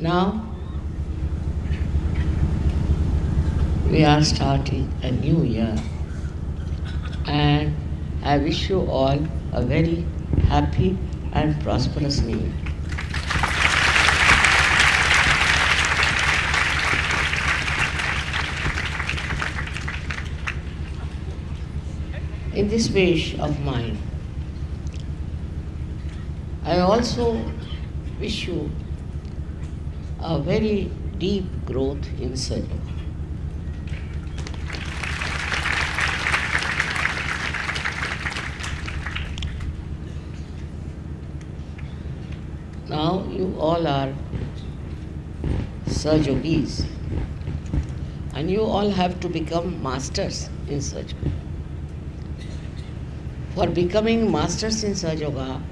Now we are starting a new year, and I wish you all a very happy and prosperous new year. In this wish of mine, I also wish you a very deep growth in Sajja. Now you all are Sajogis, and you all have to become masters in Saja. For becoming masters in Sahaja Yoga,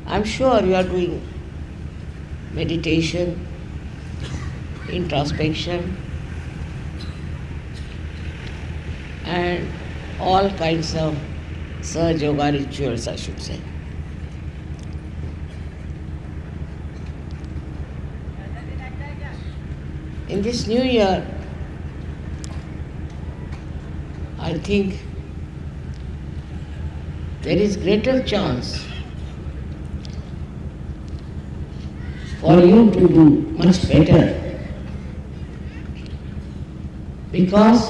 I'm sure you are doing meditation, introspection, and all kinds of Sahaja Yoga rituals, I should say. In this new year, I think there is greater chance for you to do much better, because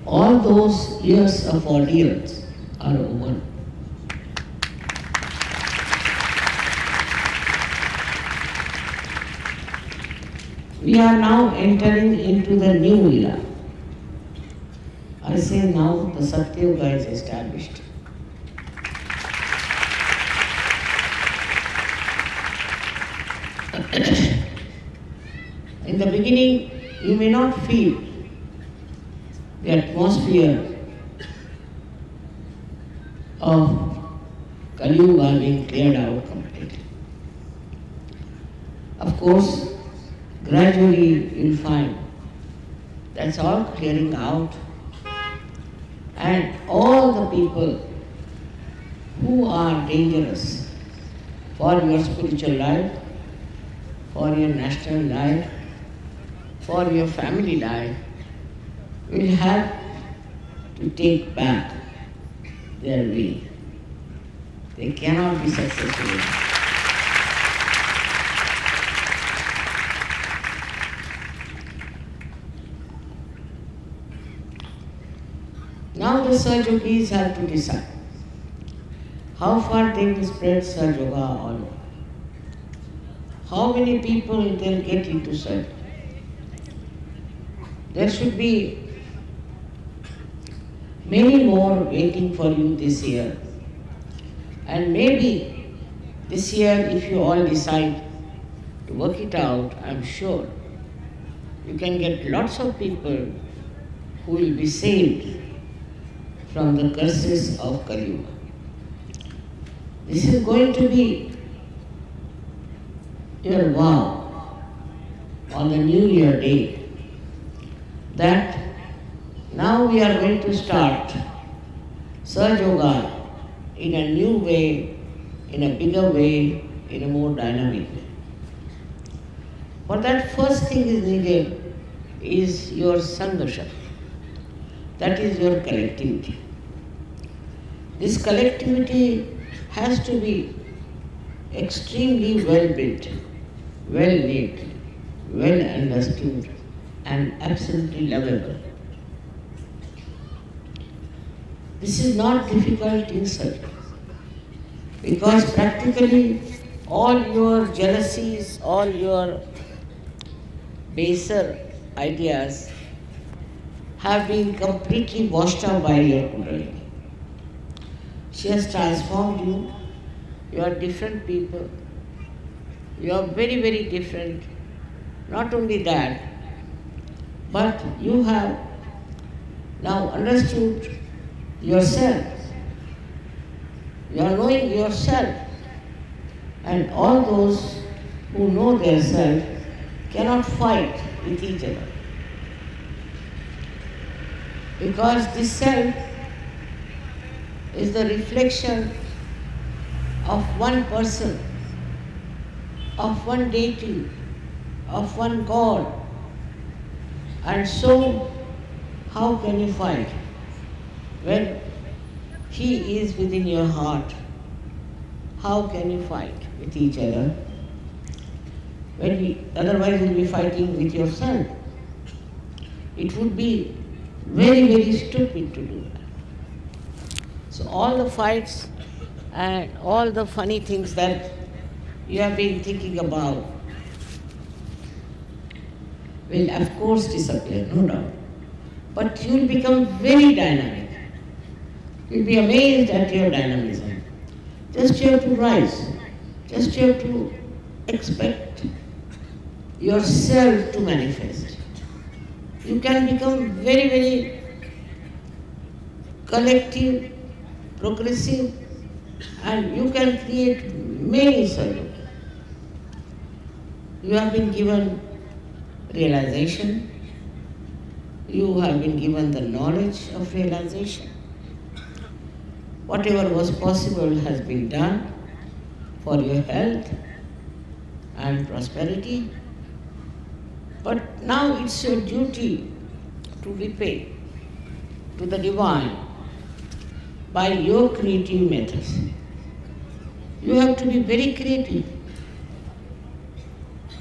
all those years of ordeals are over. We are now entering into the new era. I say now the Satya Yoga is established. In the beginning, you may not feel the atmosphere of Kali Yuga being cleared out completely. Of course, gradually you'll find that's all clearing out, and all the people who are dangerous for your spiritual life, for your national life, for your family life, will have to take back their way. They cannot be successful. Now the Sahaja Yogis have to decide how far they will spread Sahaja Yoga all over. How many people they'll get into Sahaja. There should be many more waiting for you this year. And maybe this year, if you all decide to work it out, I'm sure you can get lots of people who will be saved from the curses of Kali Yuga. This is going to be your vow on the New Year day, that now we are going to start Sahaja Yoga in a new way, in a bigger way, in a more dynamic way. For that, first thing is needed is your Sangha Shakti. That is your collectivity. This collectivity has to be extremely well built, well knit, well understood, and absolutely lovable. This is not difficult in search, because practically all your jealousies, all your baser ideas have been completely washed out by your Kundalini. She has transformed you. You are different people. You are very, very different. Not only that, but you have now understood yourself. You are knowing yourself. And all those who know their self cannot fight with each other. Because this self is the reflection of one person, of one deity, of one God. And so, how can you fight when He is within your heart? How can you fight with each other? Otherwise you'll be fighting with yourself. It would be very, very stupid to do that. So all the fights and all the funny things that you have been thinking about will of course disappear, no doubt. But you will become very dynamic. You'll be amazed at your dynamism. Just you have to rise. Just you have to expect yourself to manifest. You can become very, very collective, progressive, and you can create many solutions. You have been given realization. You have been given the knowledge of realization. Whatever was possible has been done for your health and prosperity. But now it's your duty to repay to the divine by your creative methods. You have to be very creative.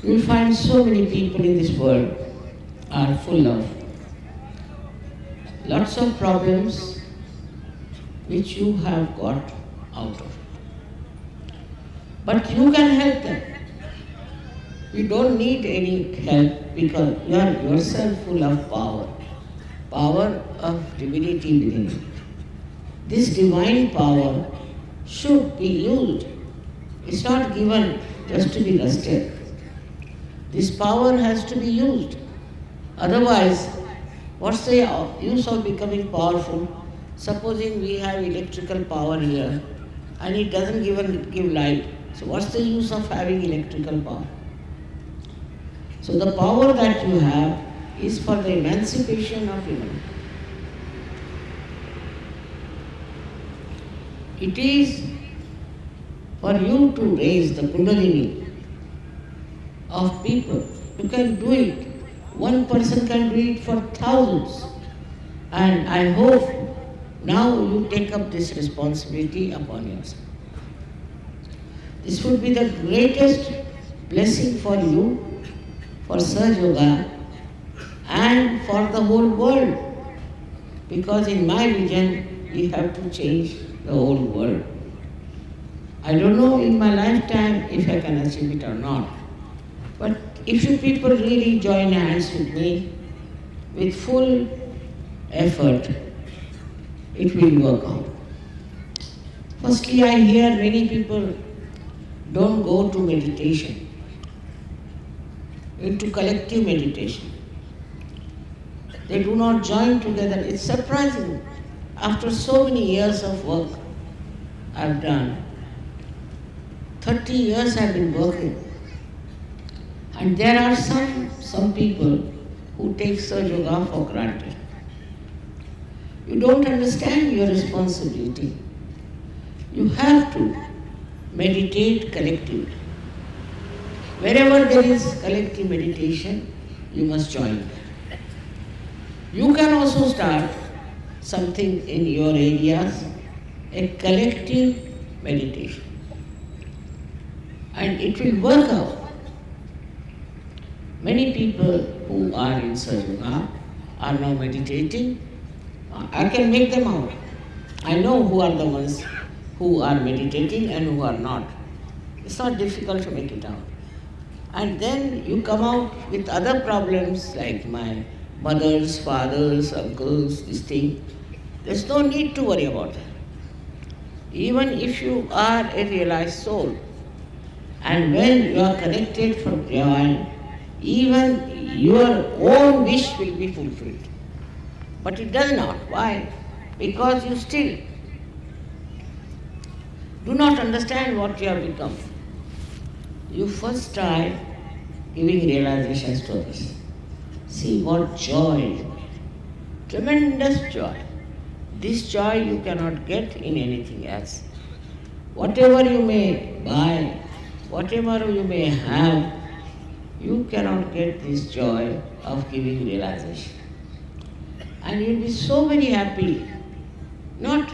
You'll find so many people in this world are full of lots of problems which you have got out of. But you can help them. You don't need any help because you are yourself full of power of divinity within you. This divine power should be used. It's not given just to be lusted. This power has to be used. Otherwise, what's the use of becoming powerful? Supposing we have electrical power here and it doesn't give light. So what's the use of having electrical power? So the power that you have is for the emancipation of humanity. It is for you to raise the kundalini of people. You can do it. One person can do it for thousands. And I hope now you take up this responsibility upon yourself. This would be the greatest blessing for you, for Saj Yoga, and for the whole world. Because in my vision, we have to change the whole world. I don't know in my lifetime if I can achieve it or not. But if you people really join hands with me, with full effort, it will work out. Firstly, I hear many people don't go to meditation, into collective meditation. They do not join together. It's surprising. After so many years of work I've done, 30 years I've been working. And there are some people who take Saj Yoga for granted. You don't understand your responsibility. You have to meditate collectively. Wherever there is collective meditation, you must join. You can also start something in your areas, a collective meditation. And it will work out. Many people who are in Saj Yoga are now meditating. I can make them out. I know who are the ones who are meditating and who are not. It's not difficult to make it out. And then you come out with other problems like my mothers, fathers, uncles, this thing. There's no need to worry about that. Even if you are a realized soul, and when you are connected from divine, even your own wish will be fulfilled. But it does not. Why? Because you still do not understand what you have become. You first try giving realizations to others. See what joy, tremendous joy. This joy you cannot get in anything else. Whatever you may buy, whatever you may have, you cannot get this joy of giving realization. And you'll be so very happy, not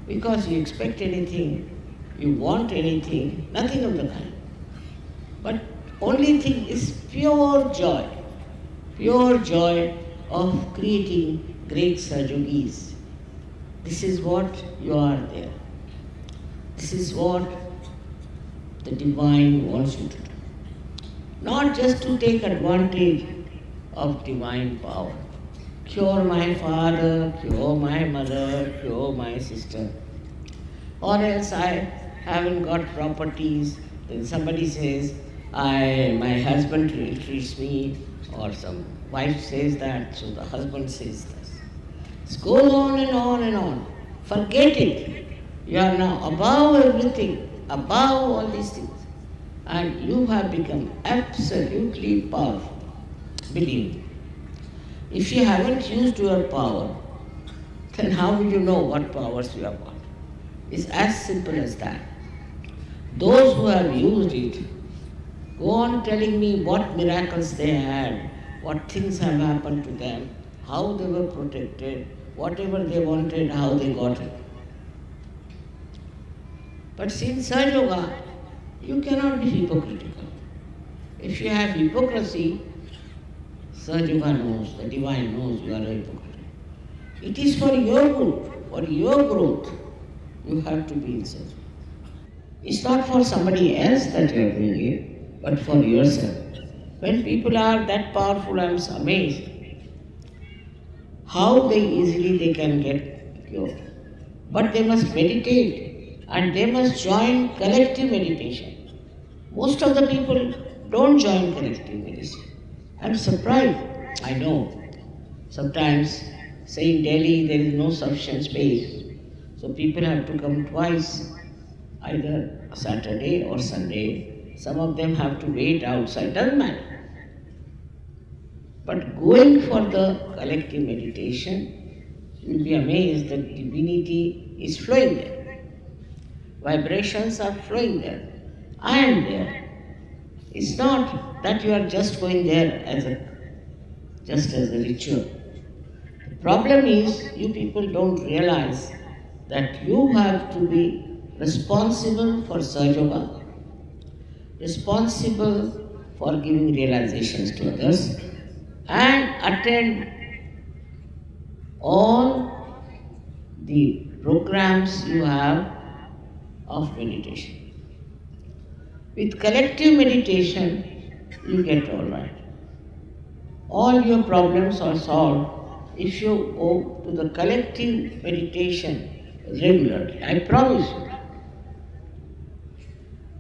because you expect anything, you want anything, nothing of the kind. But only thing is pure joy of creating great Sajogis. This is what you are there. This is what the divine wants you to do. Not just to take advantage of divine power. Cure my father, cure my mother, cure my sister. Or else I haven't got properties. Then somebody says, my husband treats me, or some wife says that, so the husband says this. It goes on and on and on. Forget it. You are now above everything, above all these things. And you have become absolutely powerful. Believe me. If you haven't used your power, then how will you know what powers you have got? It's as simple as that. Those who have used it, go on telling me what miracles they had, what things have happened to them, how they were protected, whatever they wanted, how they got it. But since Sahaja Yoga, you cannot be hypocritical. If you have hypocrisy, Sahaja Yoga knows, the divine knows you are a hypocrite. It is for your good, for your growth, you have to be in Sahaja Yoga. It's not for somebody else that you are doing it, but for yourself. When people are that powerful, I am amazed how easily they can get cured. But they must meditate and they must join collective meditation. Most of the people don't join collective meditation. I'm surprised. I know. Sometimes, say in Delhi, there is no sufficient space. So people have to come twice, either Saturday or Sunday. Some of them have to wait outside, doesn't matter. But going for the collective meditation, you'll be amazed that divinity is flowing there. Vibrations are flowing there. I am there. It's not that you are just going there just as a ritual. The problem is you people don't realize that you have to be responsible for Sahaja Yoga, responsible for giving realizations to others, and attend all the programs you have of meditation. With collective meditation, you get all right. All your problems are solved if you go to the collective meditation regularly. I promise you.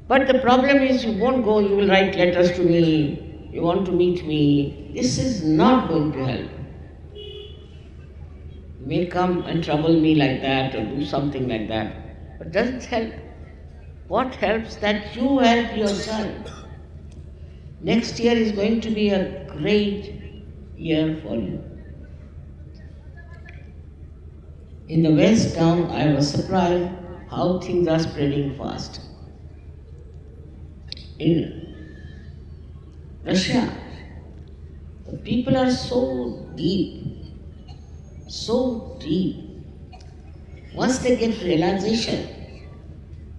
But the problem is you won't go, you will write letters to me, you want to meet me. This is not going to help. You may come and trouble me like that or do something like that, but it doesn't help. What helps? That you help yourself. Next year is going to be a great year for you. In the West town, I was surprised how things are spreading fast. In Russia, the people are so deep. Once they get realization,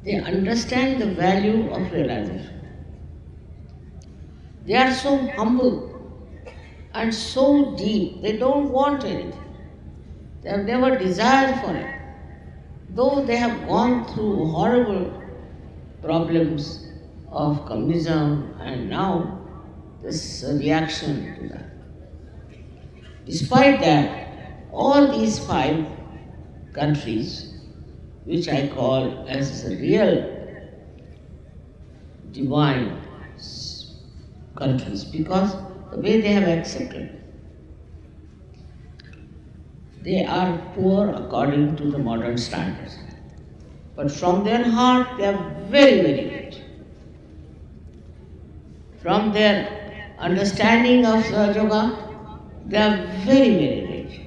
they understand the value of realization. They are so humble and so deep, they don't want anything. They have never desired for it. Though they have gone through horrible problems of communism and now this reaction to that. Despite that, all these 5 countries, which I call as real divine countries, because the way they have accepted, they are poor according to the modern standards. But from their heart, they are very, very rich. From their understanding of Sahaja Yoga, they are very, very rich.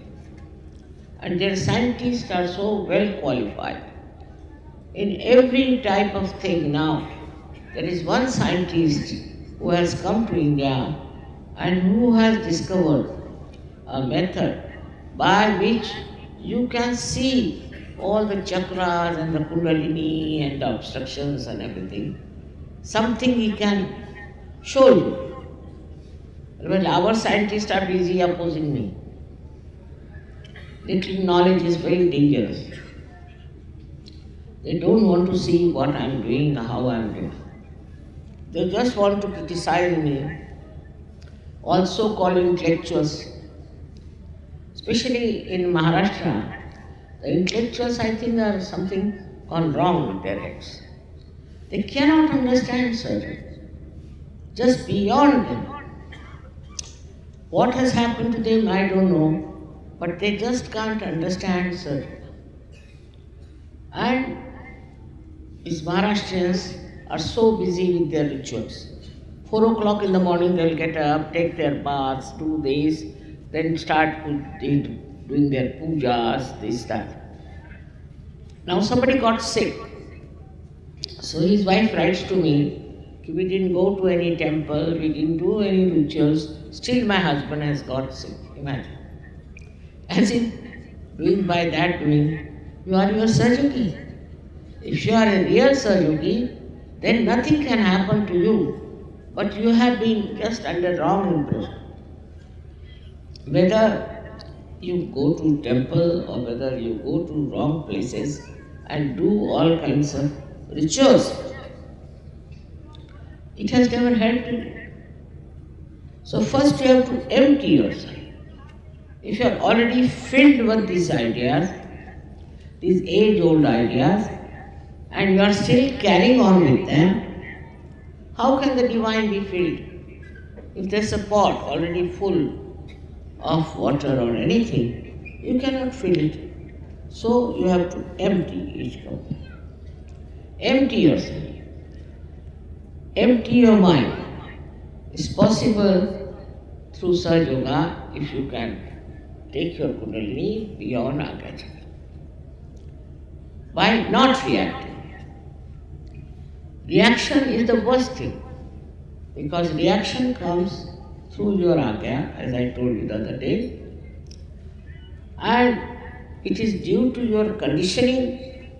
And their scientists are so well qualified. In every type of thing now, there is one scientist who has come to India and who has discovered a method by which you can see all the chakras and the kundalini and the obstructions and everything. Something he can show you. Well, our scientists are busy opposing me. Little knowledge is very dangerous. They don't want to see what I am doing, how I am doing. They just want to criticize me, also calling intellectuals. Especially in Maharashtra, the intellectuals, I think, are something gone wrong with their heads. They cannot understand surgery. Just beyond them. What has happened to them, I don't know, but they just can't understand surgery. And these Maharashtrians are so busy with their rituals. 4 o'clock in the morning they'll get up, take their baths, do this, then start doing their pujas, this, that. Now somebody got sick. So his wife writes to me, we didn't go to any temple, we didn't do any rituals, still my husband has got sick. Imagine. As if doing by that doing, you are your Sahajogi. If you are a real Sahajogi, then nothing can happen to you, but you have been just under wrong impression. Whether you go to temple or whether you go to wrong places and do all kinds of rituals, it has never helped you. So first you have to empty yourself. If you are already filled with these ideas, these age-old ideas, and you are still carrying on with them, how can the divine be filled? If there's a pot already full of water or anything, you cannot fill it. So you have to empty each cup. Empty yourself. Empty your mind. It's possible through Sahaja Yoga if you can take your Kundalini beyond Agya Chakra. By not reacting. Reaction is the worst thing because reaction comes through your Agya, as I told you the other day, and it is due to your conditioning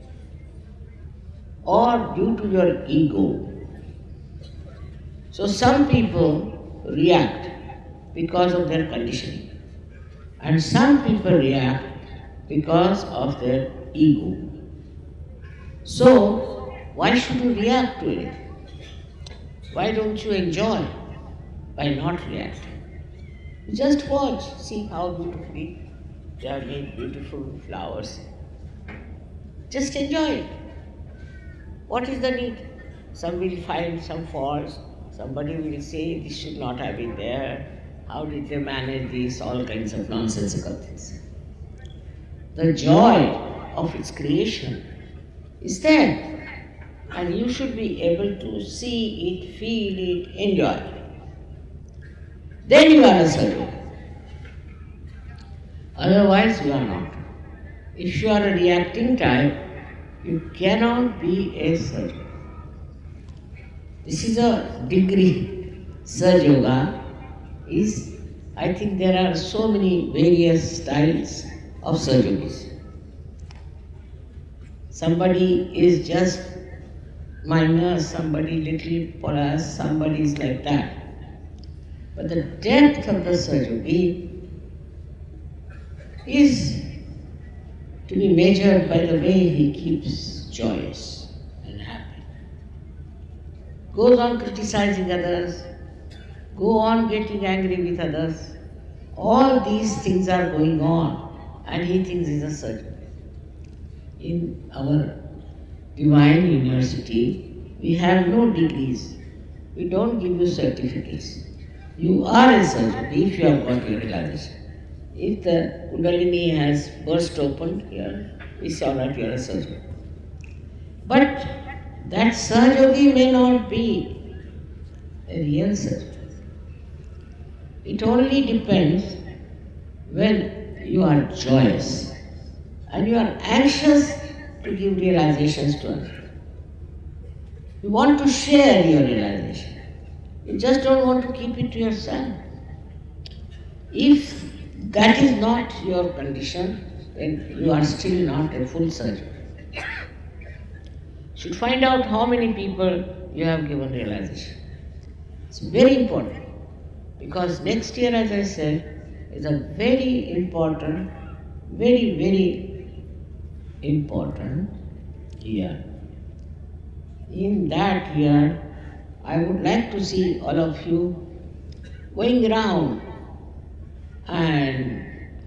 or due to your ego. So some people react because of their conditioning and some people react because of their ego. So why should you react to it? Why don't you enjoy by not reacting? Just watch, see how beautifully they have made beautiful flowers. Just enjoy it. What is the need? Some will find some faults. Somebody will say, this should not have been there. How did they manage this? All kinds of nonsensical things. The joy of its creation is there. And you should be able to see it, feel it, enjoy it. Then you are a Sahaja. Otherwise you are not. If you are a reacting type, you cannot be a Sahaja. This is a degree. Sahaja Yoga is, I think there are so many various styles of Sahajogis. Somebody is just minor, somebody little plus, somebody is like that. But the depth of the Sahajogi is to be measured by the way he keeps joyous and happy. Goes on criticizing others, go on getting angry with others. All these things are going on and he thinks he's a Sahaja. In our Divine University, we have no degrees. We don't give you certificates. You are a Sahaja if you have got your realization. If the Kundalini has burst open here, we saw that you are a Sahaja. But that Sahajogi may not be a real Sahaja. It only depends when you are joyous and you are anxious to give realizations to others. You want to share your realization. You just don't want to keep it to yourself. If that is not your condition, then you are still not a full surgeon. You should find out how many people you have given realization. It's very important because next year, as I said, is a very important, very important year. In that year, I would like to see all of you going around and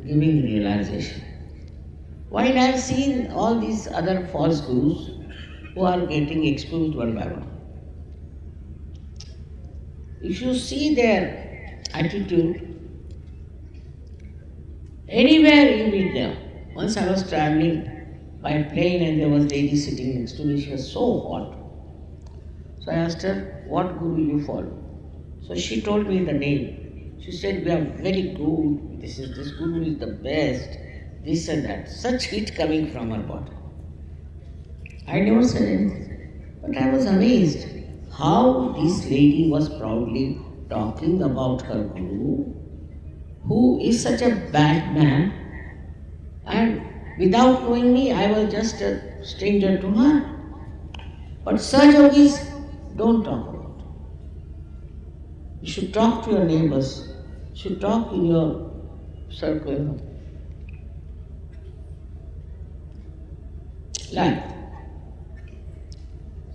giving realization. While I have seen all these other false gurus who are getting exposed one by one, if you see their attitude, anywhere you meet them. Once I was traveling by plane and there was a lady sitting next to me, she was so hot. So I asked her, what guru you follow? So she told me the name. She said, we are very good, this guru is the best, this and that. Such heat coming from her body. I never said anything, but I was amazed how this lady was proudly talking about her guru, who is such a bad man, and without knowing me, I was just a stranger to her. But Saj Yogis don't talk about it. You should talk to your neighbors. You should talk in your circle. Like,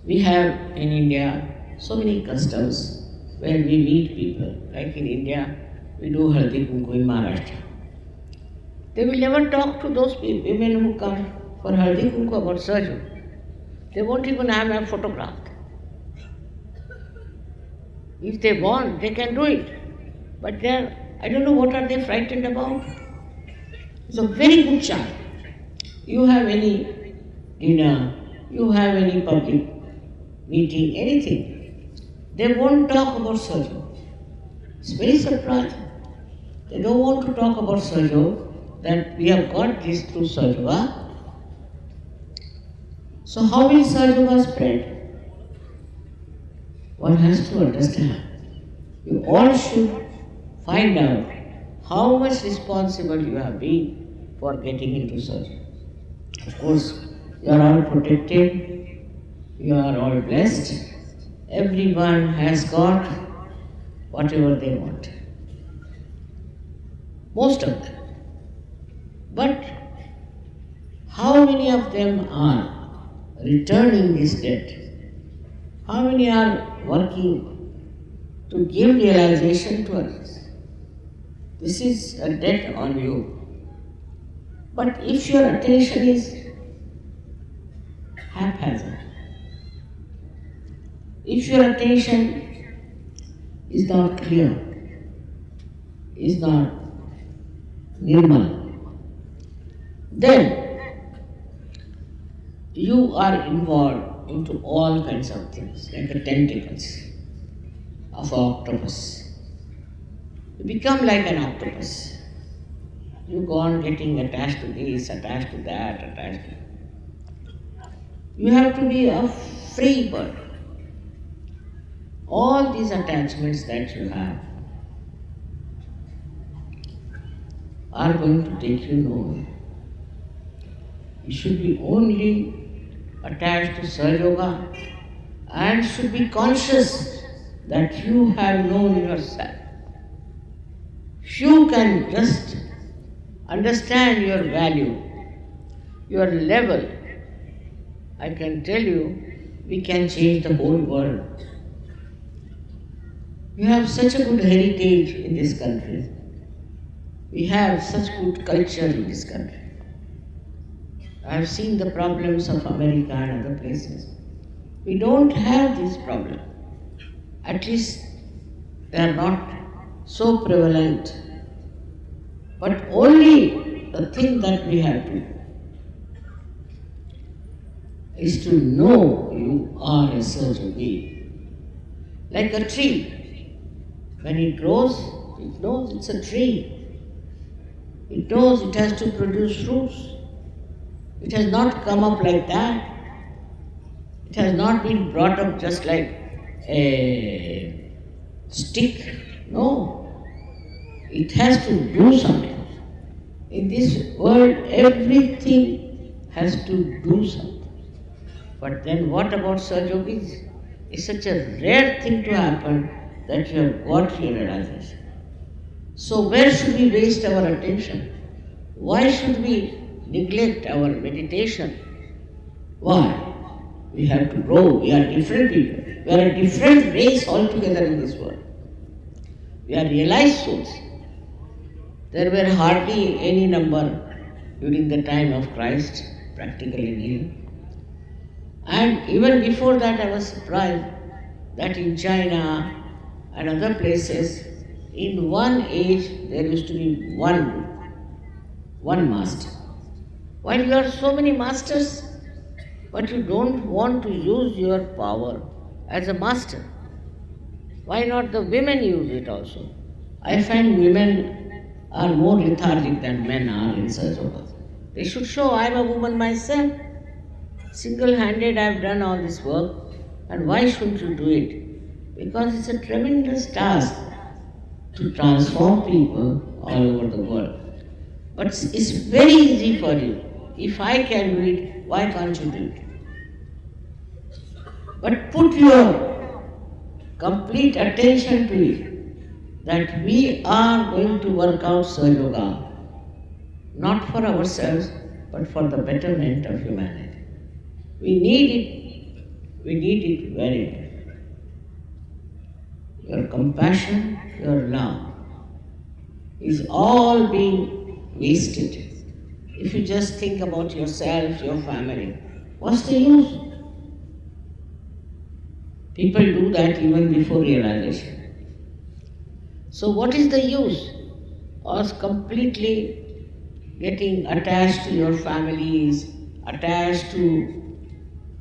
we have in India so many customs where we meet people. Like in India, we do Haldi Kunku in Maharashtra. They will never talk to those women who come for Haldi Kunku about surgery. They won't even have a photograph. If they want, they can do it. But I don't know what are they frightened about. It's a very good child. You have any dinner, you have any public meeting, anything, they won't talk about surgery. It's very surprising. They don't want to talk about surgery, that we have got this through surgery. So how will surgery spread? One has to understand. You all should find out how much responsible you have been for getting into surgery. Of course, you are all protected, you are all blessed. Everyone has got whatever they want. Most of them. But how many of them are returning this debt? How many are working to give realization to others? This is a debt on you. But if your attention is haphazard, if your attention is not clear, is not nirmal, then you are involved into all kinds of things, like the tentacles of an octopus. You become like an octopus. You go on getting attached to this, attached to that, attached to that. You have to be a free bird. All these attachments that you have are going to take you nowhere. You should be only attached to Sahaja Yoga and should be conscious that you have known yourself. If you can just understand your value, your level, I can tell you, we can change the whole world. We have such a good heritage in this country. We have such good culture in this country. I have seen the problems of America and other places. We don't have this problem. At least they are not so prevalent. But only the thing that we have to do is to know you are a certain being. Like a tree. When it grows, it knows it's a tree. It knows it has to produce fruits. It has not come up like that. It has not been brought up just like a stick. No, it has to do something. In this world, everything has to do something. But then what about Sahajogis? It's such a rare thing to happen that you have got your realization. So where should we waste our attention? Why should we neglect our meditation? Why? We have to grow. We are different people. We are a different race altogether in this world. We are realized souls. There were hardly any number during the time of Christ, practically nil. And even before that, I was surprised that in China and other places, in one age, there used to be one master. While you are so many masters, but you don't want to use your power as a master. Why not the women use it also? I find women are more lethargic than men are in such a. They should show I am a woman myself. Single-handed I have done all this work, and why shouldn't you do it? Because it's a tremendous task to transform people all over the world. But it's very easy for you. If I can do it, why can't you do it? But put your complete attention to it, that we are going to work out Sahaja Yoga, not for ourselves, but for the betterment of humanity. We need it very much. Your compassion, your love is all being wasted. If you just think about yourself, your family, what's the use? People do that even before realization. So what is the use of completely getting attached to your families, attached to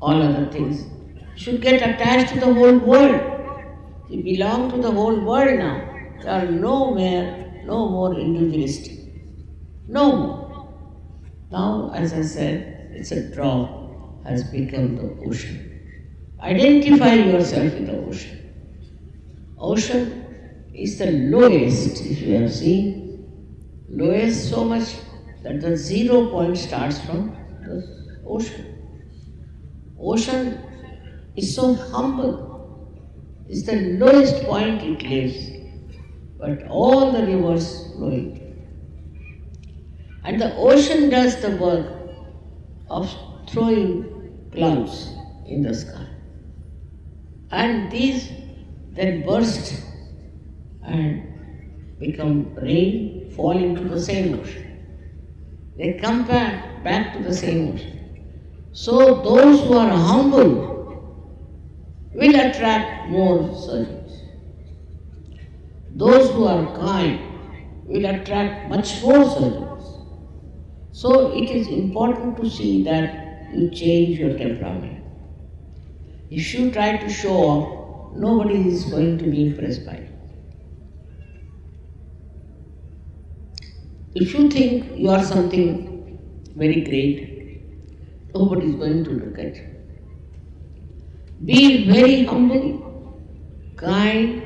all other things? You should get attached to the whole world. You belong to the whole world now. There are no more individualistic. No more. Now, as I said, it's a drop has become the ocean. Identify yourself in the ocean. Ocean is the lowest, if you have seen, lowest so much that the 0 point starts from the ocean. Ocean is so humble. It's the lowest point it lives, but all the rivers flow into it. And the ocean does the work of throwing clouds in the sky. And these then burst and become rain, fall into the same ocean. They come back to the same ocean. So those who are humble will attract more servants. Those who are kind will attract much more servants. So it is important to see that you change your temperament. If you try to show off, nobody is going to be impressed by you. If you think you are something very great, nobody is going to look at you. Be very humble, kind,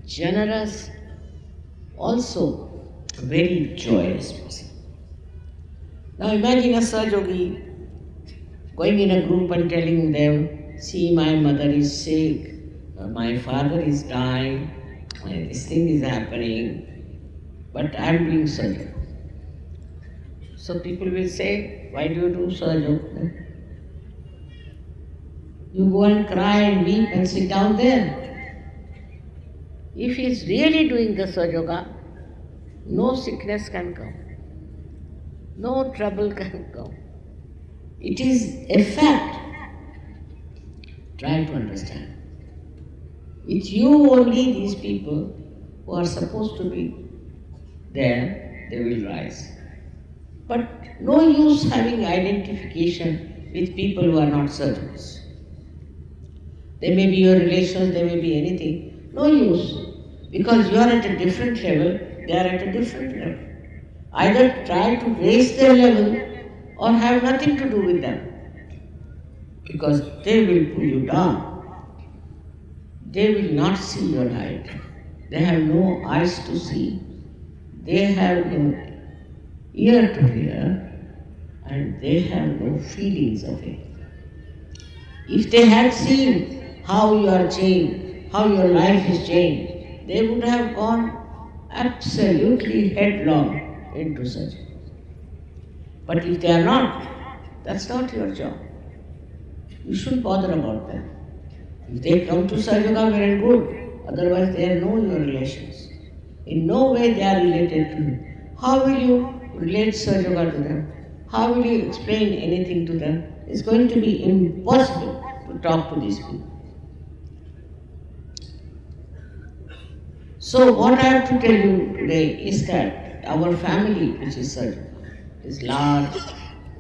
generous, also very joyous person. Now imagine a Sahaja Yogi going in a group and telling them, see, my mother is sick, my father is dying, this thing is happening, but I am doing Sahaja. So people will say, why do you do Sahaja? You go and cry and weep and sit down there. If he is really doing the Sahaja Yoga, no sickness can come, no trouble can come. It is a fact. Try to understand. With you only, these people who are supposed to be there, they will rise. But no use having identification with people who are not servants. They may be your relations, they may be anything. No use. Because you are at a different level, they are at a different level. Either try to raise their level or have nothing to do with them. because they will pull you down. They will not see your light. They have no eyes to see. They have no ear to hear, and they have no feelings of it. If they had seen how you are changed, how your life is changed, they would have gone absolutely headlong into such. But if they are not, that's not your job. You shouldn't bother about them. If they come to Sahaja, well and good. Otherwise, they are no your relations. In no way they are related to you. How will you relate Sahaja to them? How will you explain anything to them? It's going to be impossible to talk to these people. So what I have to tell you today is that our family, which is Sahaja, is large,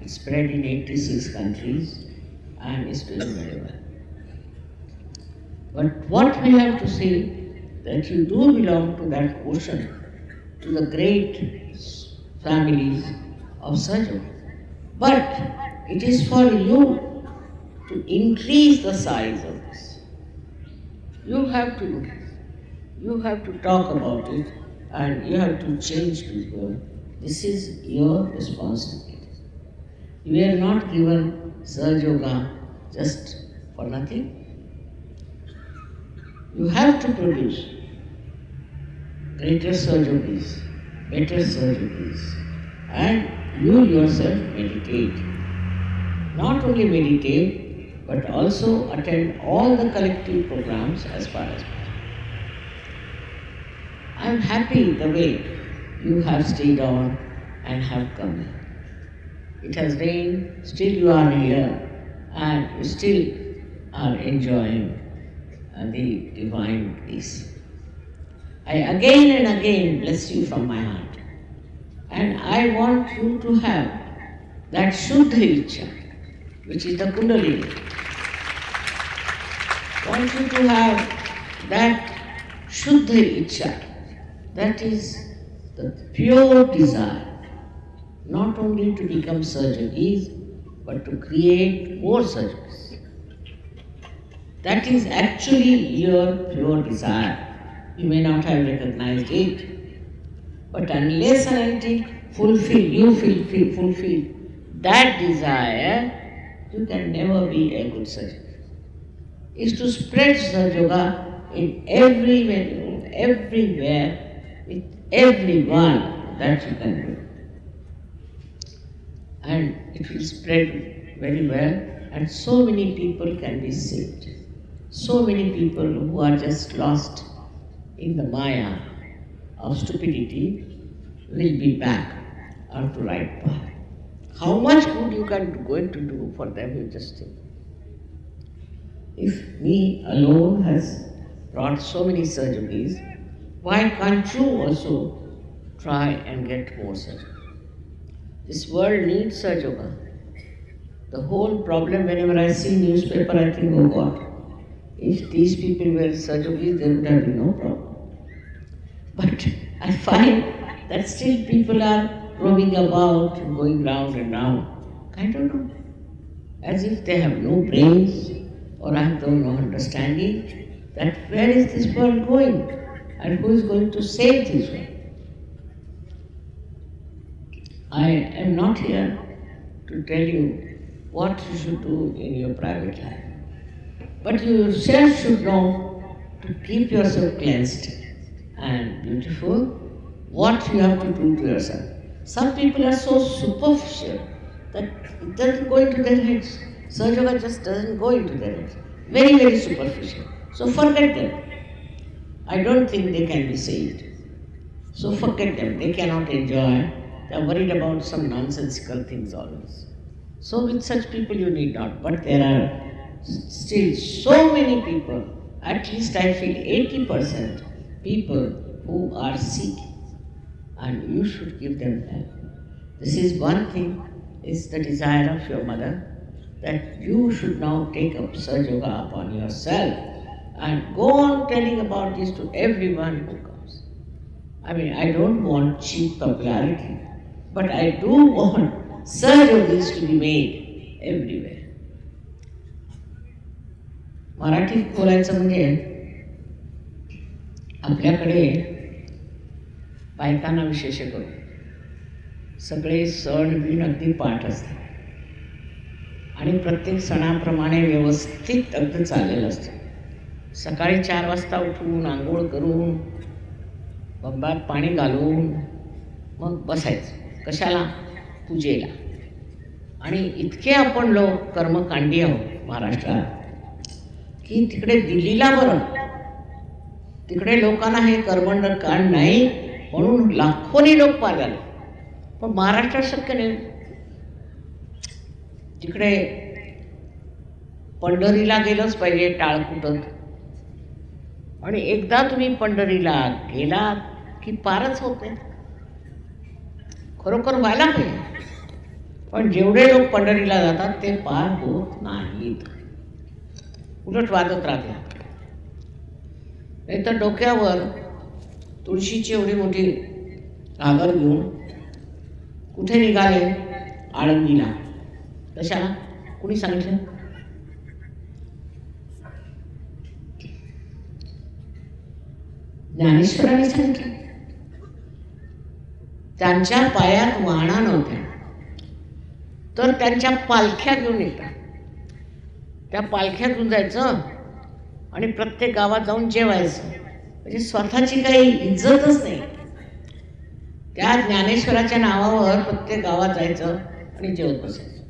it's spread in 86 countries, and is doing very well. But what we have to see, that you do belong to that ocean, to the great families of Sahaja. But it is for you to increase the size of this. You have to do this. You have to talk about it, and you have to change people. This is your responsibility. You are not given Sahaja Yoga just for nothing. You have to produce greater surgeries, better surgeries, and you yourself meditate. Not only meditate, but also attend all the collective programs as far as possible. I am happy the way you have stayed on and have come. It has rained, still you are here, and you still are enjoying the divine peace. I again and again bless you from my heart. And I want you to have that Shuddha Ichcha, which is the Kundalini. I want you to have that Shuddha Ichcha, that is the pure desire, not only to become surgeries, but to create more surgeries. That is actually your pure desire. You may not have recognized it, but unless and until you fulfill that desire, you can never be a good surgeon. Is to spread Sahaja Yoga in every venue, everywhere, with everyone that you can do. And it will spread very well, and so many people can be saved. So many people who are just lost in the maya of stupidity will be back onto right path. How much good you can going to do for them, you just think. If me alone has brought so many surgeries, why can't you also try and get more surgery? This world needs Sahaja Yoga. The whole problem, whenever I see newspaper, I think, oh God, if these people were surgeries, there would have been no problem. But I find that still people are roaming about, going round and round. I don't know. As if they have no brains, or I have no understanding that where is this world going, and who is going to save this world. I am not here to tell you what you should do in your private life. But you yourself should know to keep yourself cleansed and beautiful, what you have to do to yourself. Some people are so superficial that it doesn't go into their heads. Sahaja Yoga just doesn't go into their heads. Very, very superficial. So forget them. I don't think they can be saved. So forget them. They cannot enjoy. They are worried about some nonsensical things always. So with such people you need not. But there are still so many people, at least I feel 80% people who are sick, and you should give them help. This is one thing, is the desire of your mother, that you should now take up Sahaja Yoga upon yourself and go on telling about this to everyone who comes. I mean, I don't want cheap popularity, but I do want Sahaja Yogis to be made everywhere. मराठीत बोलायचं म्हणजे आपल्याकडे बायकांना विशेष करून सगळे सण बिन अगदी पाठ असतात आणि प्रत्येक सणाप्रमाणे व्यवस्थित अगदी चाललेलं असतं. सकाळी 4 वाजता उठून आंघोळ करून बंबात पाणी घालून मग बसायचं. कशाला? पूजेला. आणि इतके आपण लोक कर्मकांडी आहोत महाराष्ट्रात की तिकडे दिल्लीला बरं, तिकडे लोकांना हे कर्मकांड नाही म्हणून लाखोनी लोक पार झाले, पण महाराष्ट्रात शक्य नाही. तिकडे पंढरीला गेलंच पाहिजे टाळकुटत, आणि एकदा तुम्ही पंढरीला गेला की पारच होते. खरोखर व्हायला पाहिजे, पण जेवढे लोक पंढरीला जातात ते पार होत नाहीत, उलट वाजत राहते. नाही तर डोक्यावर तुळशीची एवढी मोठी घागर घेऊन कुठे निघाले? आळंदीला. कशाला? कुणी सांगितलं? ज्ञानेश्वरांनी सांगितलं. त्यांच्या पायात वाहना नव्हत्या तर त्यांच्या पालख्या घेऊन येतात. त्या पालख्या घेऊन जायचं आणि प्रत्येक गावात जाऊन जेवायचं. म्हणजे स्वतःची काही इज्जतच नाही. त्या ज्ञानेश्वराच्या नावावर प्रत्येक गावात जायचं आणि जेवत बसायचं.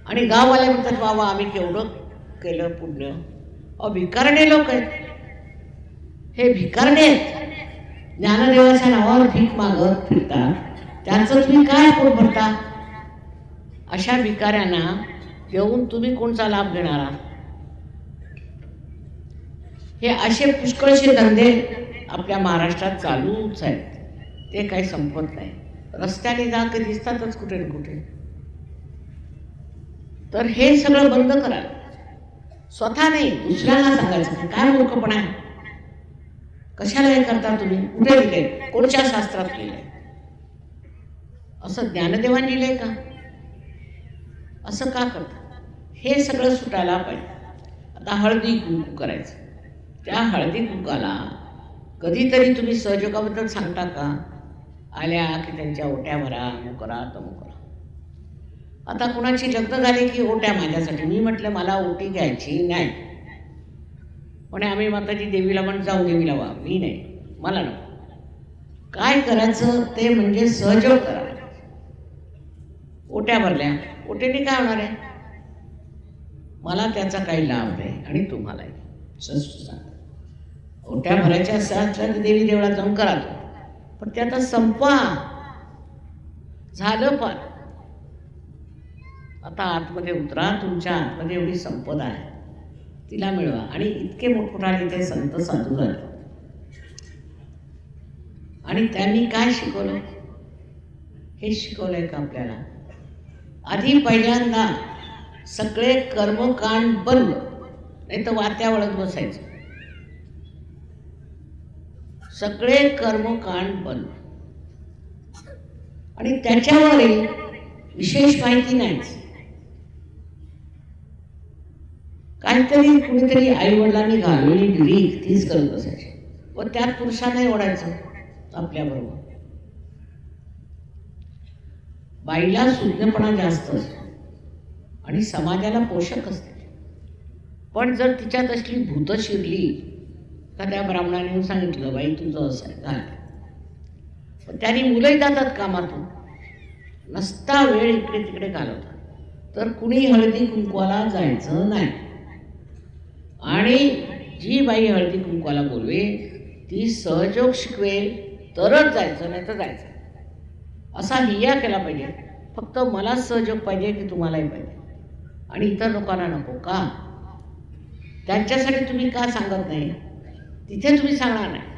आणि गाववाले म्हणतात बाबा आम्ही केवढं केलं पुण्य. भिकारणे लोक आहेत हे, भिकारणे आहेत. ज्ञानदेवाच्या नावावर भीक मागत फिरतात, त्यांचं तुम्ही काय पोट भरता? अशा भिकाऱ्यांना देऊन तुम्ही कोणचा लाभ घेणार आहात? हे असे पुष्कळशे धंदे आपल्या महाराष्ट्रात चालूच आहेत, ते काही संपत नाही. रस्त्याने जा की दिसतातच कुठे ना कुठे. तर हे सगळं बंद करा. स्वतः नाही, दुसऱ्यांना सांगायचं. काय मूर्खपणा आहे? कशाला हे करता तुम्ही? कुठे लिहिले? कोणत्या शास्त्रात लिहिले? असं ज्ञानदेवांनी लिहिलंय का? असं का करता? हे सगळं सुटायला पाहिजे. आता हळदी कुंकू करायचं. त्या हळदी कुंकाला कधीतरी तुम्ही सहयोगाबद्दल सांगता का? आल्या की त्यांच्या ओट्या भरा, अमुक करा, तमुक करा. आता कुणाची लग्न झाली की ओट्या माझ्यासाठी. मी म्हटलं मला ओटी घ्यायची नाही, पण आम्ही माताजी देवीला पण जाऊ, देवीला वा. मी नाही, मला नको. काय करायचं ते म्हणजे सहयोग करा. ओट्या भरल्या, ओट्याने काय होणार आहे? मला त्याचा काही लाभ नाही आणि तुम्हालाही. सांग, ओट्या भरायच्या असतात तर देवी देवळात जाऊन करा तो, पण ते आता संपवा. झालं पार. आता आतमध्ये उतरा. तुमच्या आतमध्ये एवढी संपदा आहे, तिला मिळवा. आणि इतके मोठमोठाले ते संत साधू झाले, आणि त्यांनी काय शिकवलं हे शिकवलंय का आपल्याला? आधी पहिल्यांदा सगळे कर्मकांड बंद, नाही तर वात्या वळत बसायचं. सगळे कर्मकांड बंद, आणि त्याच्यावरही विशेष माहिती नाहीच. काहीतरी कुणीतरी आई वडिलांनी घालवली डिग्री तीच करत बसायची, व त्यात पुरुषांनाही ओढायचं आपल्याबरोबर. बाईला सुज्ञपणा जास्त असतो आणि समाजाला पोषक असते. पण जर तिच्यात असली भूत शिरली का, त्या ब्राह्मणाने येऊन सांगितलं बाई तुझं असं आहे घाल, पण त्यांनी मुलंही जातात कामातून, नसता वेळ इकडे तिकडे घालवतात. तर कुणी हळदी कुंकवाला जायचं नाही. आणि जी बाई हळदी कुंकवाला बोलवे ती सहयोग शिकवेल तरच जायचं, नाही तर जायचं. असा हिया केला पाहिजे. फक्त मला सहयोग पाहिजे की तुम्हालाही पाहिजे, आणि इतर लोकांना नको का? त्यांच्यासाठी तुम्ही का सांगत नाही? तिथे तुम्ही सांगणार नाही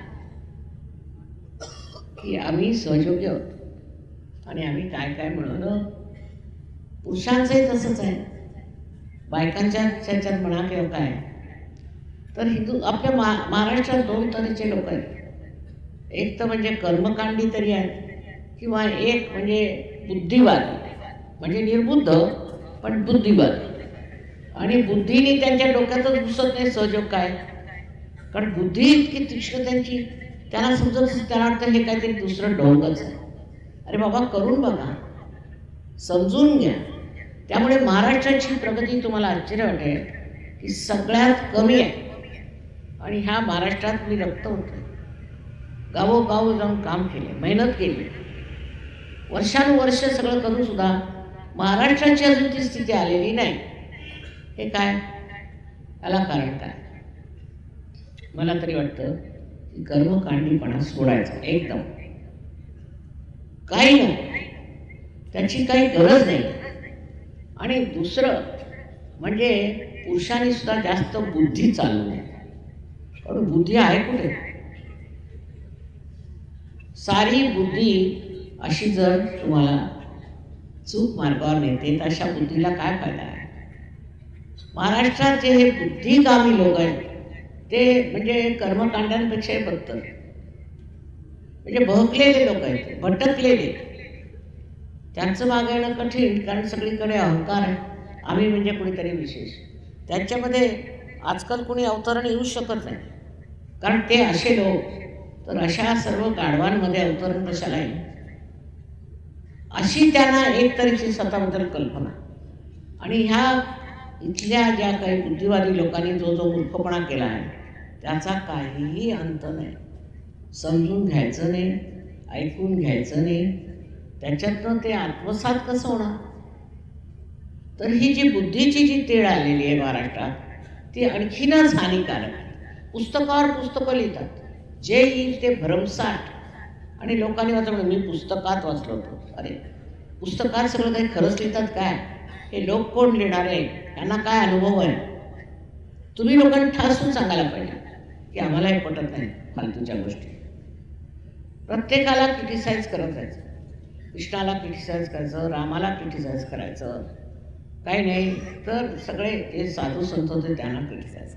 की आम्ही सहयोगी आहोत आणि आम्ही काय काय मिळवलं. पुरुषांचंही तसंच आहे, बायकांच्या त्याच्यात म्हणा किंवा काय. तर हिंदू आपल्या महाराष्ट्रात 2 तऱ्हेचे लोक आहेत. एक तर म्हणजे कर्मकांडी तरी आहेत, किंवा एक म्हणजे बुद्धिवादी, म्हणजे निर्बुद्ध पण बुद्धिवादी. आणि बुद्धीने त्यांच्या डोक्यातच घुसत नाही सहयोग काय, कारण बुद्धी इतकी तीक्ष्ण त्यांची, त्यांना समजत त्यांना वाटतं हे काहीतरी दुसरं ढोंगच आहे. अरे बाबा करून बघा, समजून घ्या. त्यामुळे महाराष्ट्राची प्रगती तुम्हाला आश्चर्य वाटेल की सगळ्यात कमी आहे. आणि ह्या महाराष्ट्रात मी रक्त होतो, गावोगाव जाऊन काम केले, मेहनत केली, वर्षानुवर्ष सगळं करून सुद्धा महाराष्ट्राची अजून ती स्थिती आलेली नाही. हे काय, याला कारण काय? मला तरी वाटतं की कर्मकांडीपणा सोडायचा एकदम, काही नाही, त्याची काही गरज नाही. आणि दुसरं म्हणजे पुरुषांनी सुद्धा जास्त बुद्धी चालू नये, पण बुद्धी आहे कुठे? सारी बुद्धी अशी जर तुम्हाला चूक मार्गावर नेते तर अशा बुद्धीला काय फायदा आहे? महाराष्ट्रात जे हे बुद्धिगामी लोक आहेत ते म्हणजे कर्मकांडांपेक्षाही बघतात, म्हणजे बहकलेले लोक आहेत, भटकलेले. त्यांचं मागणं कठीण, कारण सगळीकडे अहंकार आहे, आम्ही म्हणजे कुणीतरी विशेष. त्यांच्यामध्ये आजकाल कोणी अवतरण येऊ शकत नाही, कारण ते असे लोक. तर अशा सर्व गाढवांमध्ये अवतरण कशाला येईल? अशी त्यांना एक तऱ्हेची स्वतःबद्दल कल्पना. आणि ह्या इथल्या ज्या काही बुद्धिवादी लोकांनी जो जो मूर्खपणा केला आहे त्याचा काहीही अंत नाही. समजून घ्यायचं नाही, ऐकून घ्यायचं नाही, त्याच्यातनं ते आत्मसात कसं होणार? तर ही जी बुद्धीची जी तीळ आलेली आहे महाराष्ट्रात ती आणखीनच हानिकारक. पुस्तकावर पुस्तकं लिहितात, जे येईल ते भरमसाठ. आणि लोकांनी वाचलं, मी पुस्तकात वाचलं होतं. अरे पुस्तकात सगळं काही खरंच लिहितात काय? हे लोक कोण लिहिणार आहे? त्यांना काय अनुभव आहे? तुम्ही लोकांनी ठासून सांगायला पाहिजे की आम्हाला हे पटत नाही फालतूच्या गोष्टी. प्रत्येकाला क्रिटिसाइज करत जायचं, कृष्णाला क्रिटिसाइज करायचं, रामाला क्रिटिसाइज करायचं, काही नाही तर सगळे जे साधू संत होते त्यांना क्रिटिसाइज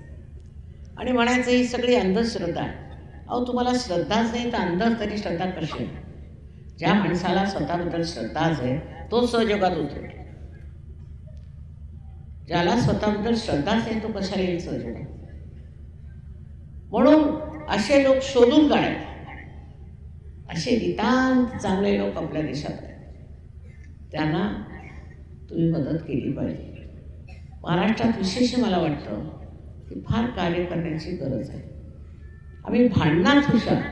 आणि म्हणायचं ही सगळी अंधश्रद्धा आहे. अहो तुम्हाला श्रद्धाच नाही तर अंध तरी श्रद्धा कशी आहे? ज्या माणसाला स्वतःबद्दल श्रद्धाच आहे तो सहजगात होतो, ज्याला स्वतःबद्दल श्रद्धाच नाही तो कशाला येईल सहजगात? म्हणून असे लोक शोधून काढायचे. असे नितांत चांगले लोक आपल्या देशात आहेत, त्यांना तुम्ही मदत केली पाहिजे. महाराष्ट्रात विशेष मला वाटतं की फार कार्य करण्याची गरज आहे. आम्ही भांडणात हुशार,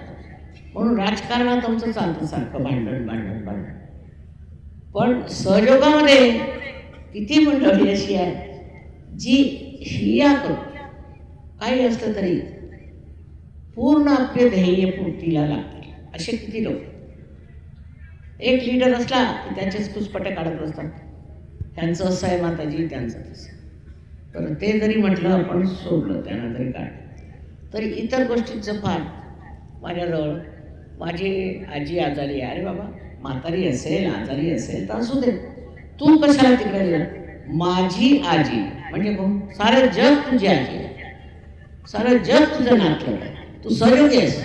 म्हणून राजकारणात आमचं चालतं सारखं भांडण भांडण भांडण. पण सहयोगामध्ये किती मंडळी अशी आहे जी हिया करू काही असलं तरी पूर्ण आपले ध्येय पूर्तीला लागतील. असे किती लोक. एक लीडर असला की त्याचेच खुसपटे काढत असतात, त्यांचं असं आहे माताजी, त्यांचं तसं. तर ते जरी म्हटलं आपण सोडलं, त्यांना जरी काढलं तरी इतर गोष्टींचं फार. माझ्याजवळ माझी आजी आजारी आहे. अरे बाबा म्हातारी असेल आजारी असेल तर असू दे, तू कशाला तिकडे गेला? माझी आजी म्हणजे सारं जग तुझी आजी आहे, सारं जग तुझं नातलं आहे, तू सहयोगी आहेस.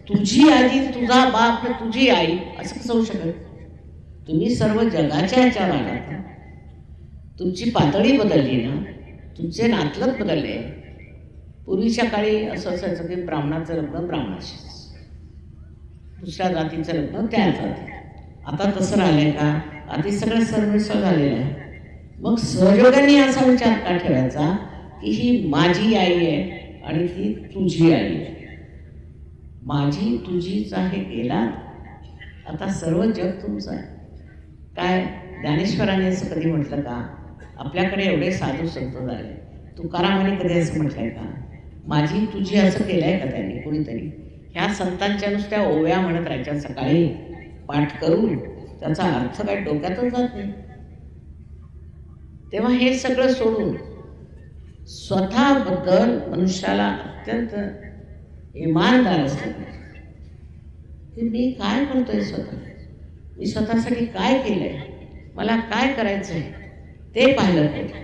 तुझी आजी, तुझा बाप, तुझी आई असं कसं होऊ शकत? तुम्ही सर्व जगाच्या ह्याच्यावर आलात ना, तुमची पातळी बदलली ना, तुमचे नातलग बदलले. पूर्वीच्या काळी असं असायचं की ब्राह्मणाचं लग्न ब्राह्मणाशी, दुसऱ्या जातीचं लग्न त्या जाती. आता तसं राहिलंय का? आता सगळं सरमिसळ झालेलं आहे. मग सहयोगाने असा विचार का ठेवायचा की ही माझी आई आहे आणि ती तुझी आई आहे? माझी तुझीच आहे गेला, आता सर्व जग तुमचं आहे. काय ज्ञानेश्वराने असं कधी म्हटलं का? आपल्याकडे एवढे साधू संत झाले, तुकारामाने कधी असं म्हटलंय का? माझी तुझी असं केलंय का त्यांनी कोणीतरी? ह्या संतांच्या नुसत्या ओव्या म्हणत राहायच्या सकाळी पाठ करून, त्याचा अर्थ काय डोक्यातच जात नाही. तेव्हा हे सगळं सोडून स्वतःबद्दल मनुष्याला अत्यंत इमानदार असलं की मी काय करतोय स्वतः, मी स्वतःसाठी काय केलंय, मला काय करायचंय ते पाहिलं पाहिजे.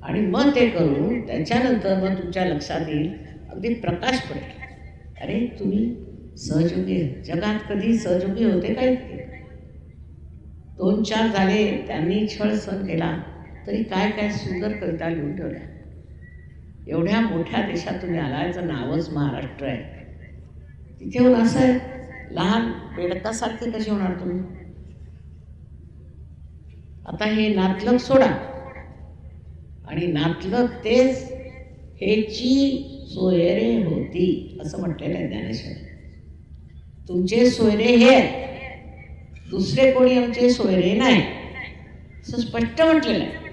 आणि मग ते करून त्याच्यानंतर मग तुमच्या लक्षात येईल, अगदी प्रकाश पडेल, अरे तुम्ही सहयोगी. जगात कधी सहयोगी होते काय? 2-4 झाले, त्यांनी छळ सहन केला, तरी काय काय सुंदर कविता लिहून ठेवल्या. एवढ्या मोठ्या देशात तुम्ही आला, याचं नावच महाराष्ट्र आहे. तिथे येऊन असं आहे, लहान बेडकासारखे कसे होणार तुम्ही? आता हे नातलग सोडा, आणि नातलग तेच हेची सोयरे होती असं म्हटलेलं आहे ज्ञानेश्वर. तुमचे सोयरे हे आहेत, दुसरे कोणी आमचे सोयरे नाही असं स्पष्ट म्हटलेलं आहे.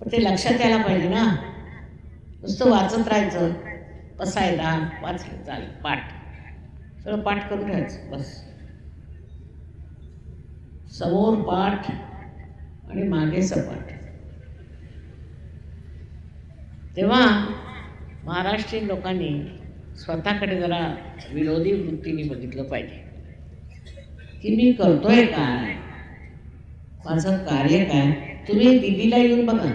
पण ते लक्षात यायला पाहिजे ना. नुसतं वाचत राहायचं, बसायला वाचलं चालेल, पाठ सगळं पाठ करून ठेवायचं बस. समोर पाठ आणि मागे सपाट. तेव्हा महाराष्ट्रीयन लोकांनी स्वतःकडे जरा विरोधी वृत्तीने बघितलं पाहिजे की मी करतोय काय, माझं कार्य काय. तुम्ही दिल्लीला येऊन बघा,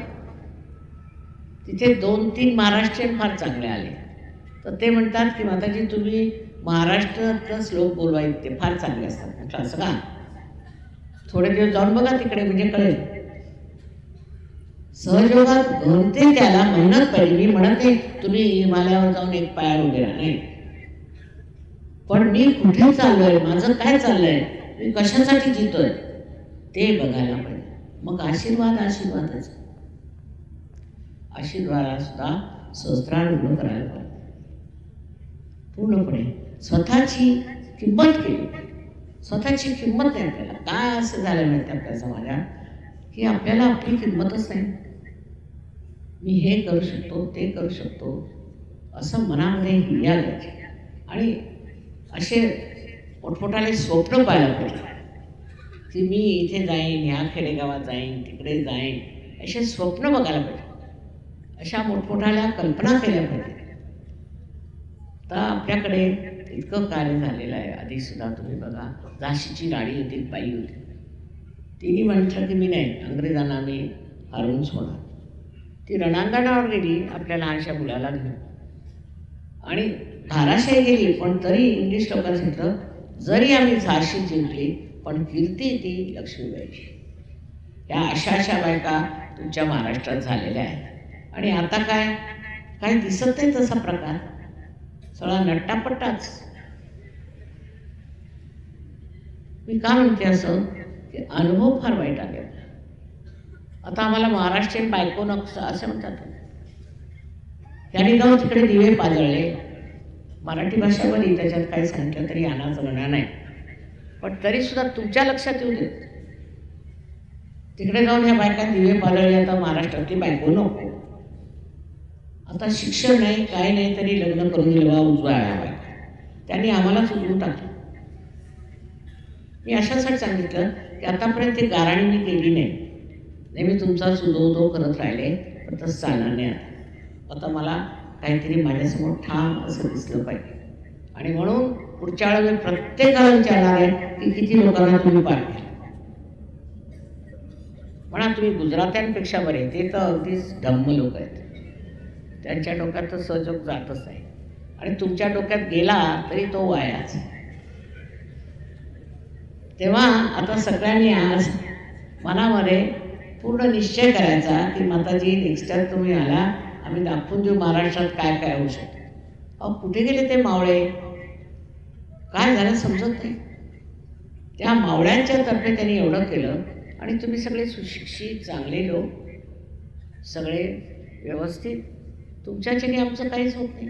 तिथे 2-3 महाराष्ट्रीयन फार चांगले आले, तर ते म्हणतात की माताजी तुम्ही महाराष्ट्रातलं श्लोक बोलवायचे ते फार चांगले असतात. म्हटलं असं का? थोडे दिवस जाऊन बघा तिकडे, म्हणजे कळेल. सहयोगात घडते त्याला मेहनत पाहिजे. मी म्हणत नाही तुम्ही हिमालयावर जाऊन एक पायावर उभे राहा, नाही. पण मी कुठे चाललोय, माझं काय चाललंय, मी कशासाठी जितोय ते बघायला पाहिजे. मग आशीर्वादच. आशीर्वादाला सुद्धा सहस्त्रार्पण करायला पाहिजे. पूर्णपणे स्वतःची किंमत केली. स्वतःची किंमत नाही आपल्याला. काय असं झालं माहिती आपल्या समाजात की आपल्याला आपली किंमतच नाही. मी हे करू शकतो, ते करू शकतो असं मनामध्ये हिया घ्यायची, आणि असे मोठमोठाले स्वप्न पाहायला पाहिजे की मी इथे जाईन, ह्या खेडेगावात जाईन, तिकडे जाईन, असे स्वप्न बघायला पाहिजे. अशा मोठमोठाल्या कल्पना केल्या पाहिजे. तर आपल्याकडे इतकं कार्य झालेलं आहे. आधी सुद्धा तुम्ही बघा, झाशीची राणी होती, बाई होती, तिने म्हटलं की मी नाही, अंग्रेजांना मी हरवून सोडणार. ती रणांगणावर गेली आपल्या लहानशा मुलाला घेऊन, आणि धाराशाही गेली, पण तरी इंग्लिश लोकांनी सांगितलं जरी आम्ही झाशी जिंकली पण कीर्ती ती लक्ष्मीबाईची. या अशा बायका तुमच्या महाराष्ट्रात झालेल्या आहेत. आणि आता काय दिसत नाही तसा प्रकार, सगळा नट्टापट्टाच. मी का म्हणते असं की अनुभव फार वाईट आले. आता आम्हाला महाराष्ट्रीयन बायको नको असं म्हणतात. त्यांनी जाऊन तिकडे दिवे पाजळले. मराठी भाषा बरी, त्याच्यात काही सांगितलं तरी आणाचं म्हणा नाही, पण तरी सुद्धा तुमच्या लक्षात येऊ देत. तिकडे जाऊन ह्या बायका दिवे पाजळले. आता महाराष्ट्रातली बायको नको. आता शिक्षण नाही, काय नाही, तरी लग्न करून दिलं उजवा बायका. त्यांनी आम्हालाच उजवून टाकलं. मी अशासाठी सांगितलं की आतापर्यंत ती गाराणी मी केली नाही. नेहमी तुमचा सुदो करत राहिले, पण तसं चालणार नाही. आता मला काहीतरी माझ्यासमोर ठाम असं दिसलं पाहिजे. आणि म्हणून पुढच्या वेळेला प्रत्येकाला विचारणार आहे की किती लोकांना तुम्ही पाठ केलं. म्हणा तुम्ही गुजरात्यांपेक्षा बरे, ते तर अगदीच धम्म लोक आहेत, त्यांच्या डोक्यात तर सहजोग जातच नाही, आणि तुमच्या डोक्यात गेला तरी तो वायाच. तेव्हा आता सगळ्यांनी आज मनामध्ये पूर्ण निश्चय करायचा की माताजी नेक्स्ट टाइम तुम्ही आला, आम्ही दाखवून देऊ महाराष्ट्रात काय काय होऊ शकतं. अहो कुठे गेले ते मावळे, काय झालं समजत नाही. त्या मावळ्यांच्या तर्फे त्यांनी एवढं केलं, आणि तुम्ही सगळे सुशिक्षित चांगले लोक, सगळे व्यवस्थित, तुमच्याच्याने आमचं काहीच होत नाही.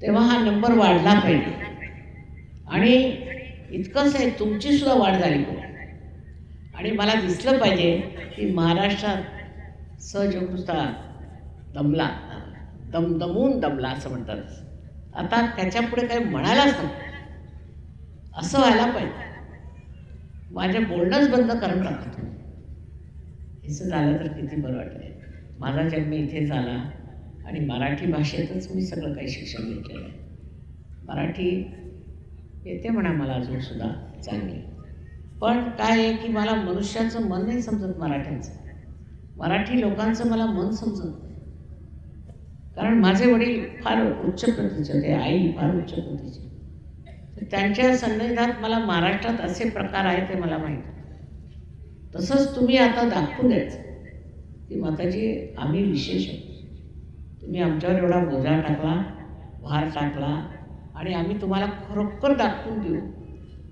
तेव्हा हा नंबर वाढला पाहिजे. आणि इतकंच आहे, तुमची सुद्धा वाढ झाली पाहिजे. आणि मला दिसलं पाहिजे की महाराष्ट्रात सहयोग नुसता दमला, दमून दमला असं म्हणतात. आता त्याच्यापुढे काही म्हणायलाच नको असं व्हायला पाहिजे. माझं बोलणंच बंद करून टाकतो. असं झालं तर किती बरं वाटलं. माझा जन्म इथे झाला, आणि मराठी भाषेतच मी सगळं काही शिक्षण घेतलेलं आहे. मराठी येते म्हणा मला अजून सुद्धा चांगली, पण काय आहे की मला मनुष्याचं मन नाही समजत. मराठी लोकांचं मला मन समजत नाही. कारण माझे वडील फार उच्च प्रतीचे होते, आई फार उच्च प्रतीची. त्यांच्या सन्निधानात मला महाराष्ट्रात असे प्रकार आहेत ते मला माहीत. तसंच तुम्ही आता दाखवून द्यायचं की माताजी आम्ही विशेष आहोत. तुम्ही आमच्यावर एवढा बोजा टाकला, भार टाकला आणि आम्ही तुम्हाला खरोखर दाखवून देऊ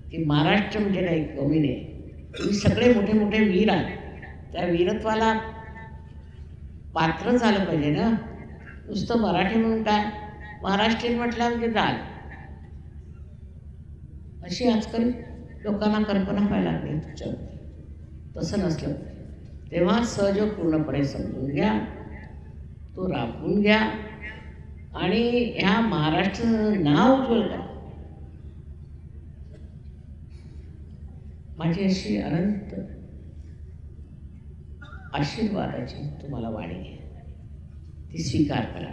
की महाराष्ट्र म्हणजे काही कमी नाही. तुम्ही सगळे मोठे मोठे वीर आहात. त्या वीरत्वाला पात्र झालं पाहिजे ना. नुसतं मराठी म्हणून काय, महाराष्ट्रीयन म्हटलं म्हणजे झालं, अशी आजकाल लोकांना कल्पना व्हायला लागली तुमच्यावर. तसं नसलं. तेव्हा सहयोग पूर्णपणे समजून घ्या, तो राबवून घ्या आणि ह्या महाराष्ट्राचं नाव उज्ज्वल करा. माझी अशी अनंत आशीर्वादाची तुम्हाला वाणी आहे, ती स्वीकार करा.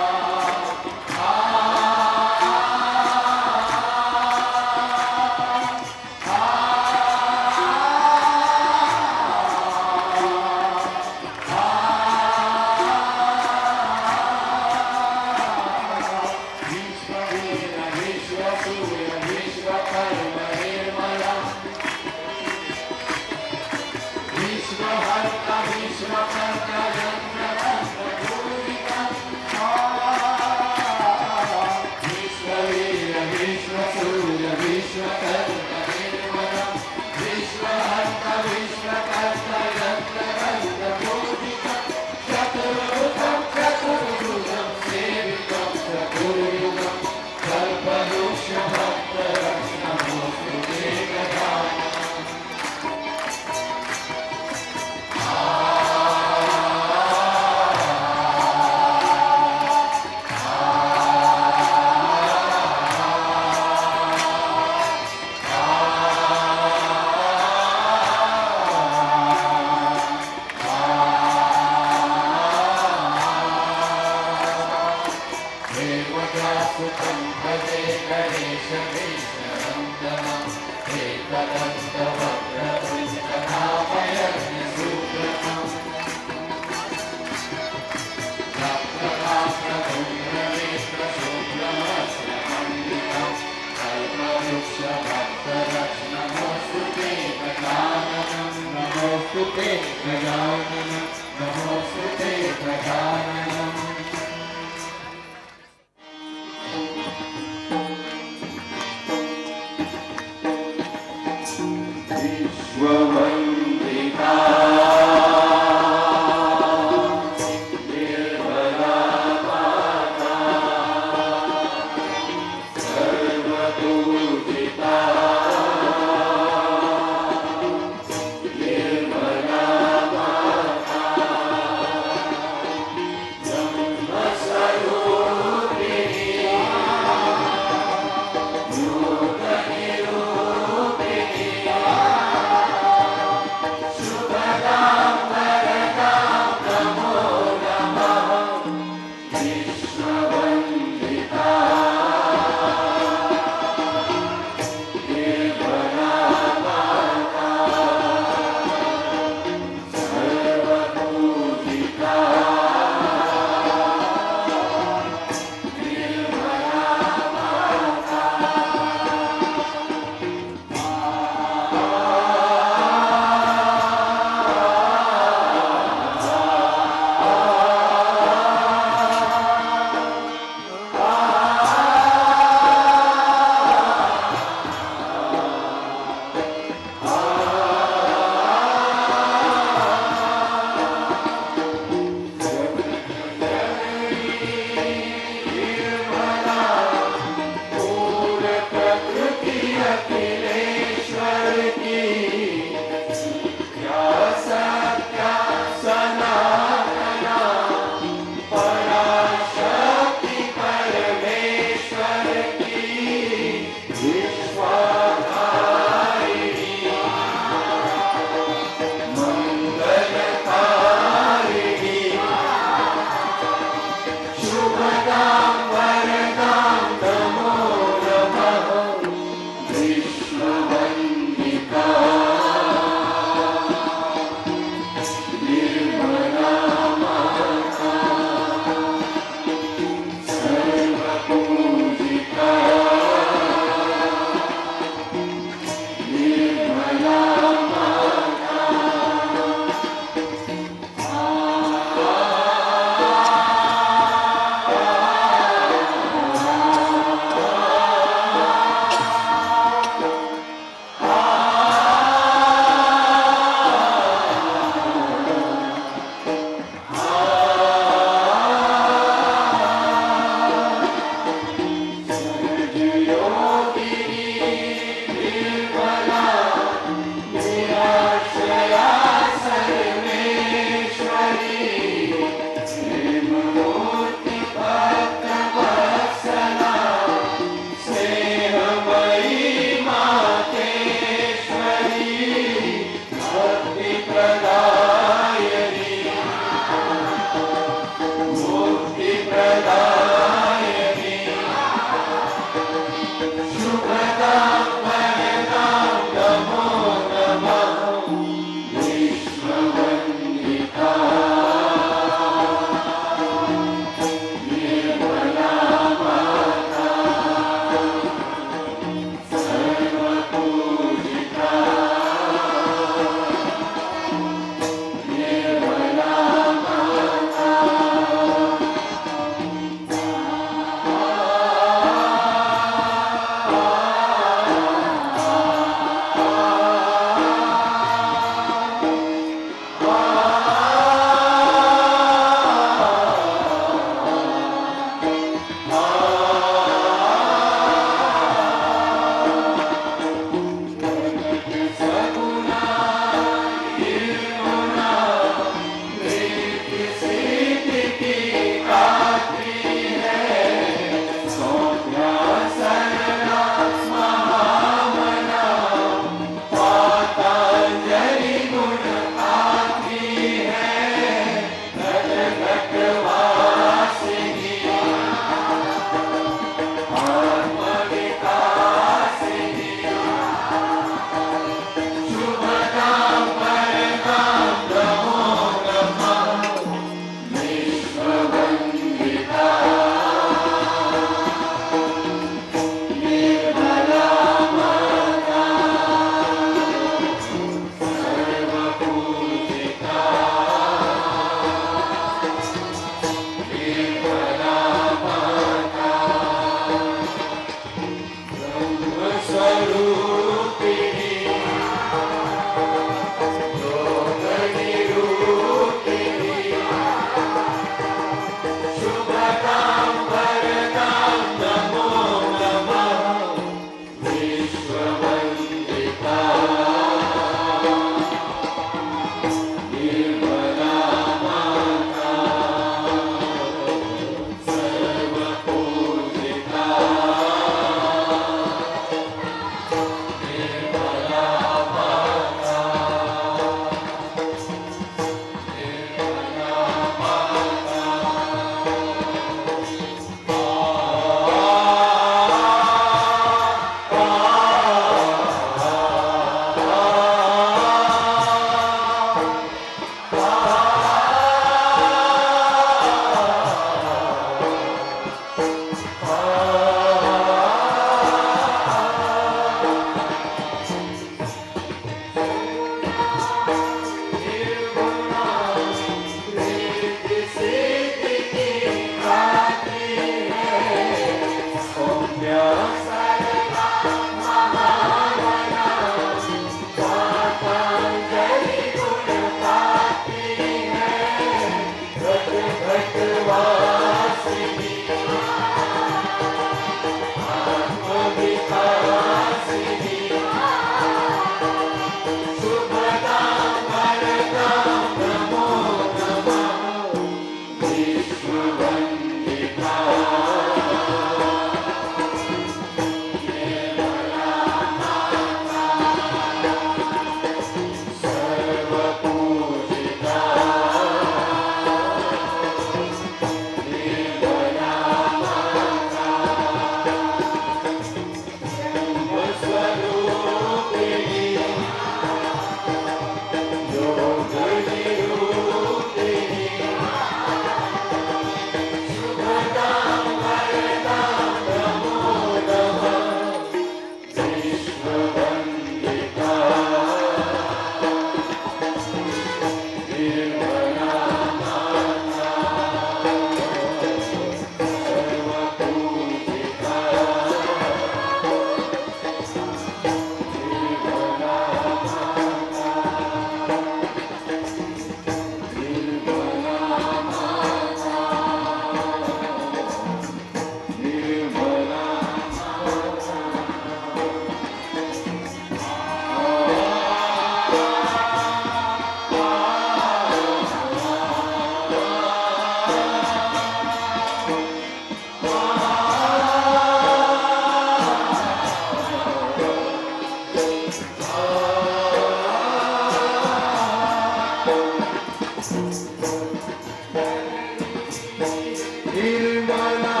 निर्मला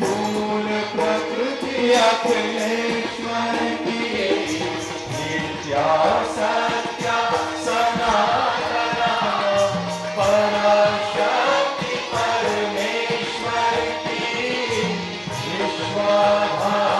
मूल प्रकृति अखिलेश्वर की नित्या सत्या सनातना पराशक्ति परमेश्वर की विश्वधारी